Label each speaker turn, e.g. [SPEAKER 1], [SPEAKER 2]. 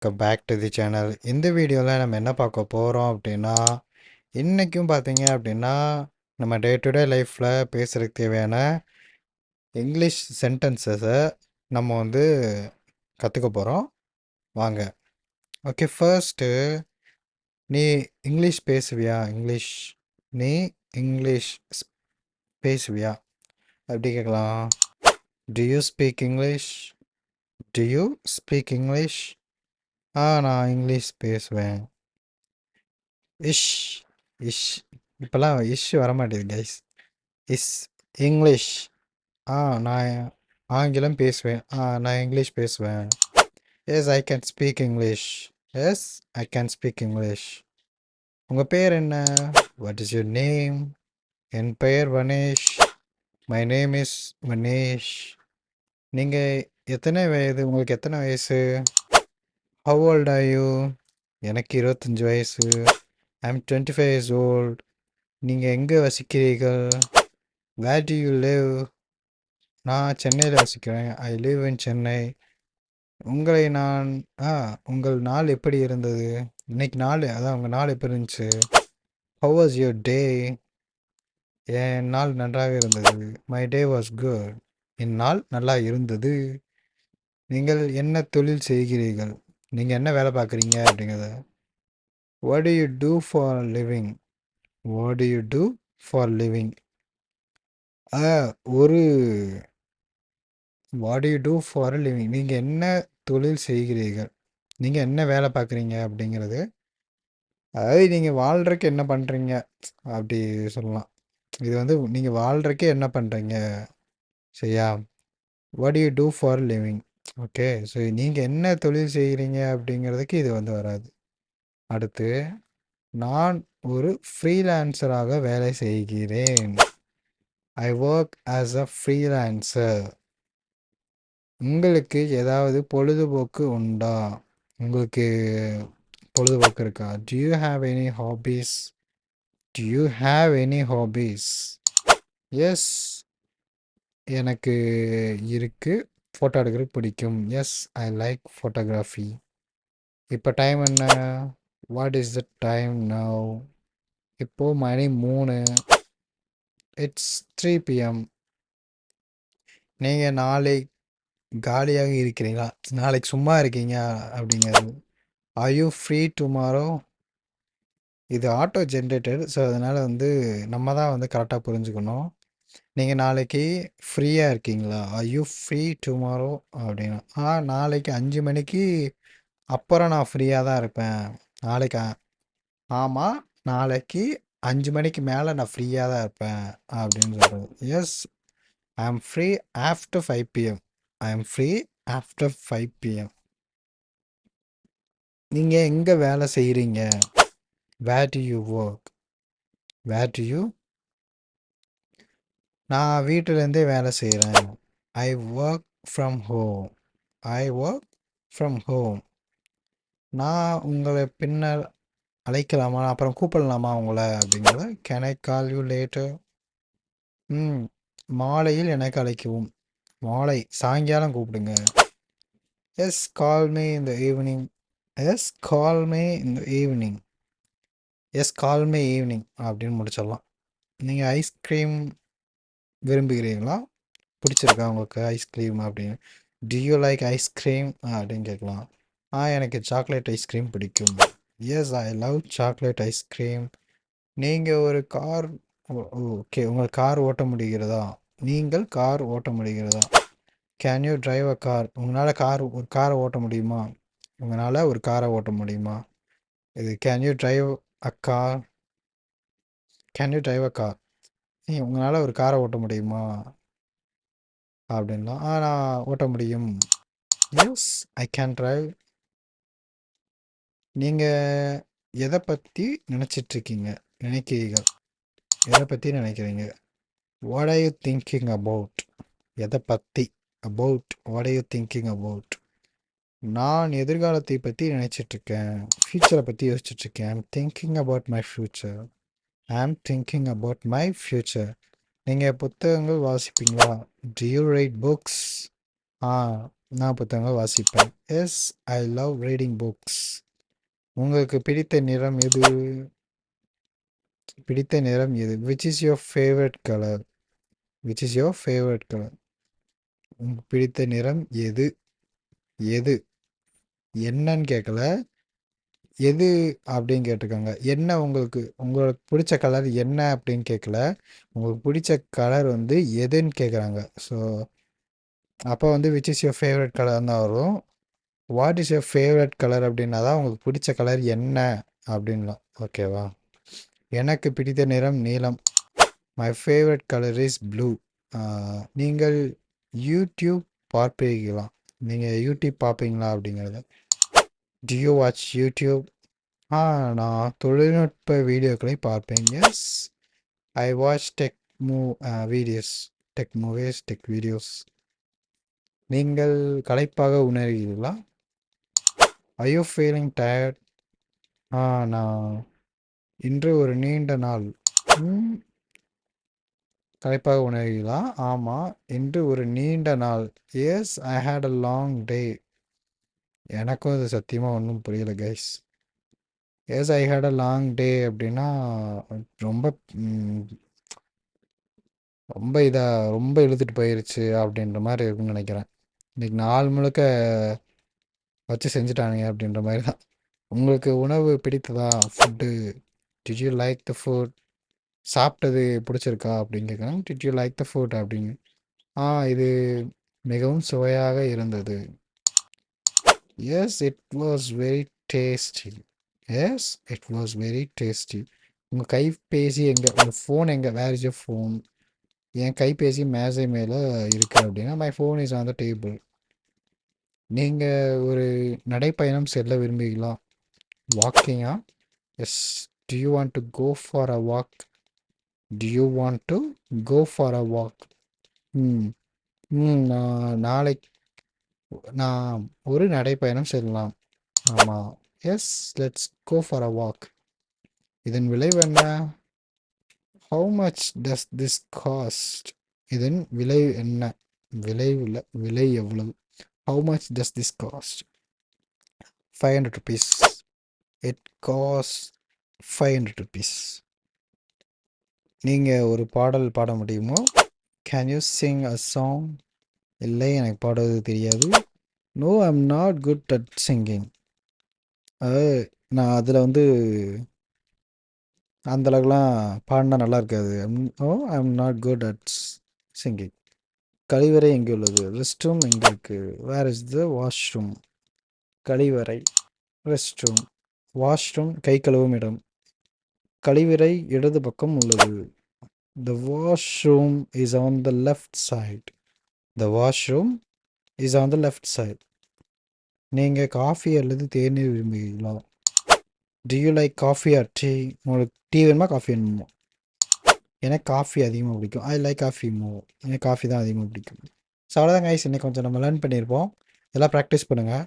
[SPEAKER 1] Welcome back to the channel. இந்த வீடியோவில் நம்ம என்ன பார்க்க போகிறோம் அப்படின்னா, இன்றைக்கும் பார்த்தீங்க அப்படின்னா நம்ம டே டு டே லைஃப்பில் பேசுகிறதுக்கு தேவையான இங்கிலீஷ் சென்டென்சஸை நம்ம வந்து கற்றுக்க போகிறோம். வாங்க. ஓகே, ஃபர்ஸ்ட்டு நீ இங்கிலீஷ் பேசுவியா? நீ இங்கிலீஷ் பேசுவியா அப்படி கேட்கலாம். To you speak English? To you speak English? நான் இங்கிலீஷ் பேசுவேன். இஷ் இஷ் இப்போல்லாம் வரமாட்டேது கைஸ். Is English. நான் ஆங்கிலம் பேசுவேன். நான் இங்கிலீஷ் பேசுவேன். Yes I can speak English. Yes I can speak English. உங்கள் பேர் என்ன? What is your name? என் பெயர் Vanesh. My name is Vanesh. நீங்கள் எத்தனை வயது? உங்களுக்கு எத்தனை வயசு? How old are you? எனக்கு 25 வயசு. I am 25 years old. நீங்கள் எங்கே வசிக்கிறீர்கள்? Where do you live? நான் சென்னையில் வசிக்கிறேன். I live in Chennai. உங்களை நான் உங்கள் நாள் எப்படி இருந்தது? இன்னைக்கு நாள், அதான் உங்கள் நாள் எப்படி இருந்துச்சு? How was your day? என் நாள் நன்றாக இருந்தது. My day was good. என் நாள் நல்லா இருந்தது. நீங்கள் என்ன தொழில் செய்கிறீர்கள்? நீங்கள் என்ன வேலை பார்க்குறீங்க அப்படிங்கிறத. What do you do for living? What do you do for living? ஒரு what do you do for living, நீங்கள் என்ன தொழில் செய்கிறீர்கள்? நீங்கள் என்ன வேலை பார்க்குறீங்க அப்படிங்கிறது. அதாவது நீங்கள் வாழ்கிறக்கு என்ன பண்ணுறீங்க அப்படி சொல்லலாம். இது வந்து நீங்கள் வாழ்கிறக்கே என்ன பண்ணுறீங்க, சரியா? What do you do for living. Okay, so நீங்கள் என்ன தொழில் செய்கிறீங்க அப்படிங்கிறதுக்கு இது வந்து வராது. அடுத்து, நான் ஒரு ஃப்ரீலான்சராக வேலை செய்கிறேன். I work as a freelancer. உங்களுக்கு ஏதாவது பொழுதுபோக்கு உண்டா? உங்களுக்கு பொழுதுபோக்கு இருக்கா? Do you have any hobbies? Do you have any hobbies? Yes, எனக்கு இருக்கு. ஃபோட்டோ எடுக்கிறது பிடிக்கும். Yes, I like photography. இப்போ டைம் என்ன? What is the time now? இப்போது மணி 3. It's 3 PM. நீங்கள் நாளை காலியாக இருக்கிறீங்களா? நாளைக்கு சும்மா இருக்கீங்க அப்படிங்கிறது. Are you free tomorrow? இது ஆட்டோ ஜென்ரேட்டட், ஸோ அதனால் வந்து நம்ம தான் வந்து கரெக்டாக புரிஞ்சுக்கணும். நீங்கள் நாளைக்கு ஃப்ரீயாக இருக்கீங்களா? ஆர் யூ ஃப்ரீ டுமாரோ அப்படின்னா. நாளைக்கு 5 மணிக்கு அப்புறம் நான் ஃப்ரீயாக தான் இருப்பேன். நாளைக்கு ஆமாம், நாளைக்கு 5 மணிக்கு மேலே நான் ஃப்ரீயாக தான் இருப்பேன் அப்படின்னு சொல்கிறது. Yes, I am free after 5 PM. I am free after 5 PM. நீங்கள் எங்கே வேலை செய்கிறீங்க? Where do you work? Where do you? நான் வீட்டிலேருந்தே வேலை செய்கிறேன். I work from home. I work from home. நான் உங்களை பின்னர் அழைக்கலாமா? அப்புறம் கூப்பிடலாமா உங்களை அப்படிங்கிறத. Can I call you later? மாலையில் எனக்கு அழைக்கவும். மாலை, சாயங்காலம் கூப்பிடுங்க. Yes, call me in the evening. Yes, call me in the evening. Yes, call me evening அப்படின்னு முடிச்சிடலாம். நீங்கள் ஐஸ்கிரீம் விரும்புகிறீங்களா? பிடிச்சிருக்கா உங்களுக்கு ஐஸ்கிரீம் அப்படின்னு? டு யூ லைக் ஐஸ்கிரீம் அப்படின்னு கேட்கலாம். எனக்கு சாக்லேட் ஐஸ்கிரீம் பிடிக்கும். Yes, I love chocolate ice cream. நீங்கள் ஒரு கார், ஓகே, உங்கள் கார் ஓட்ட முடிகிறதா? நீங்கள் கார் ஓட்ட முடிகிறதா? Can you drive a car? உங்களால் ஒரு காரை ஓட்ட முடியுமா? உங்களால் ஒரு காரை ஓட்ட முடியுமா? இது can you drive a car? Can you drive a car? உங்களால் ஒரு காரை ஓட்ட முடியுமா அப்படின்னா. நான் ஓட்ட முடியும். Yes, I can drive. நீங்கள் எதை பற்றி நினைக்கிறீர்கள்? எதை பற்றி நினைக்கிறீங்க? What are you thinking about? எதை பற்றி? About, what are you thinking about? நான் எதிர்காலத்தை பற்றி நினச்சிட்ருக்கேன். ஃப்யூச்சரை பற்றி யோசிச்சுட்ருக்கேன். I'm thinking about my future. I'm thinking about my future. நீங்கள் புத்தகங்கள் வாசிப்பீங்களா? Do you right books? நான் புத்தகங்கள் வாசிப்பேன். Yes, I love reading books. உங்களுக்கு பிடித்த நிறம் எது? பிடித்த நிறம் எது? Which is your favourite colour? Which is your favourite colour? உங்களுக்கு பிடித்த நிறம் எது? எது? என்னன்னு கேட்கல, எது அப்படின்னு கேட்டிருக்காங்க. என்ன உங்களுக்கு உங்களுக்கு பிடிச்ச கலர் என்ன அப்படின்னு கேட்கல, உங்களுக்கு பிடிச்ச கலர் வந்து எதுன்னு கேட்குறாங்க. ஸோ அப்போ வந்து which is your favourite colour தான் வரும். What is your favourite colour அப்படின்னா தான் உங்களுக்கு பிடிச்ச கலர் என்ன அப்படின்லாம். ஓகேவா? எனக்கு பிடித்த நிறம் நீலம். My favourite colour is blue. நீங்கள் யூடியூப் பார்ப்பீர்களா? நீங்கள் யூடியூப் பார்ப்பீங்களா அப்படிங்கிறது. Do you watch YouTube? நான் தொழில்நுட்ப வீடியோக்களை பார்ப்பேன். Yes, I watch videos, tech movies, tech videos. நீங்கள் களைப்பாக உணர்கிறீர்களா? I you feeling tired? நான் இன்று ஒரு நீண்ட நாள். ம், களைப்பாக உணர்கிறீர்களா? ஆமாம், இன்று ஒரு நீண்ட நாள். Yes, I hate a long day. எனக்கும் இது சத்தியமாக ஒன்றும் புரியல guys. Yes, I hate a long day அப்படின்னா ரொம்ப ம், ரொம்ப ரொம்ப இழுத்துட்டு போயிருச்சு அப்படின்ற மாதிரி இருக்குன்னு நினைக்கிறேன். இன்னைக்கு நாள் முழுக்க வச்சு செஞ்சுட்டானுங்க அப்படின்ற மாதிரி தான். உங்களுக்கு உணவு பிடித்ததா? Food, did you like the food? சாப்பிட்டது பிடிச்சிருக்கா அப்படின்னு கேட்குறாங்க. Did you like the food அப்படின்னு. இது மிகவும் சுவையாக இருந்தது. Yes, it was very tasty. Yes, it was very tasty. உங்கள் கைபேசி எங்கே? உங்கள் ஃபோன் எங்கே? Where is your phone? என் கைபேசி மேசை மேலே இருக்குது அப்படின்னா my phone is on the table. நீங்கள் ஒரு நடைப்பயணம் செல்ல விரும்புகிறீங்களா? வாக்கிங்கா? Yes. Do you want to go for a walk? Do you want to go for a walk? ம் நான் ஒரு நடைப்பயணம் செல்லலாம். ஆமாம். Yes, let's go for a walk. இதன் விளைவு என்ன? How much does this cost? இதன் விலை என்ன? விலை எவ்வளவு? How much does this cost? 500 rupees. It cost 500 rupees. நீங்கள் ஒரு பாடல் பாட முடியுமோ? Can you sing a song? இல்லை, எனக்கு பாடுவது தெரியாது. No, I am not good at singing. நான் அதில் வந்து அந்த அளவுக்குலாம் பாடினா நல்லா இருக்காது. Oh, I am not good at singing. கழிவறை எங்கே உள்ளது? ரெஸ்ட் ரூம் எங்கே இருக்குது? Where is the washroom? கழிவறை, ரெஸ்ட் ரூம். வாஷ்ரூம் கை கழுவும் இடம். கழிவறை இடது பக்கம் உள்ளது. The washroom is on the left side. The washroom is on the left side. நீங்கள் காஃபி அல்லது தேநீர் விரும்புகிறீங்களா? Do you like coffee or tea? உங்களுக்கு டீ வேணுமா காஃபி வேணுமா? எனக்கு காஃபி அதிகமாக பிடிக்கும். ஐ லைக் காஃபி மோர். எனக்கு காஃபி தான் அதிகமாக பிடிக்கும். ஸோ அவ்வளோதான் கைஸ், இன்னைக்கு கொஞ்சம் நம்ம லேர்ன் பண்ணியிருப்போம். இதெல்லாம் ப்ராக்டிஸ் பண்ணுங்கள்.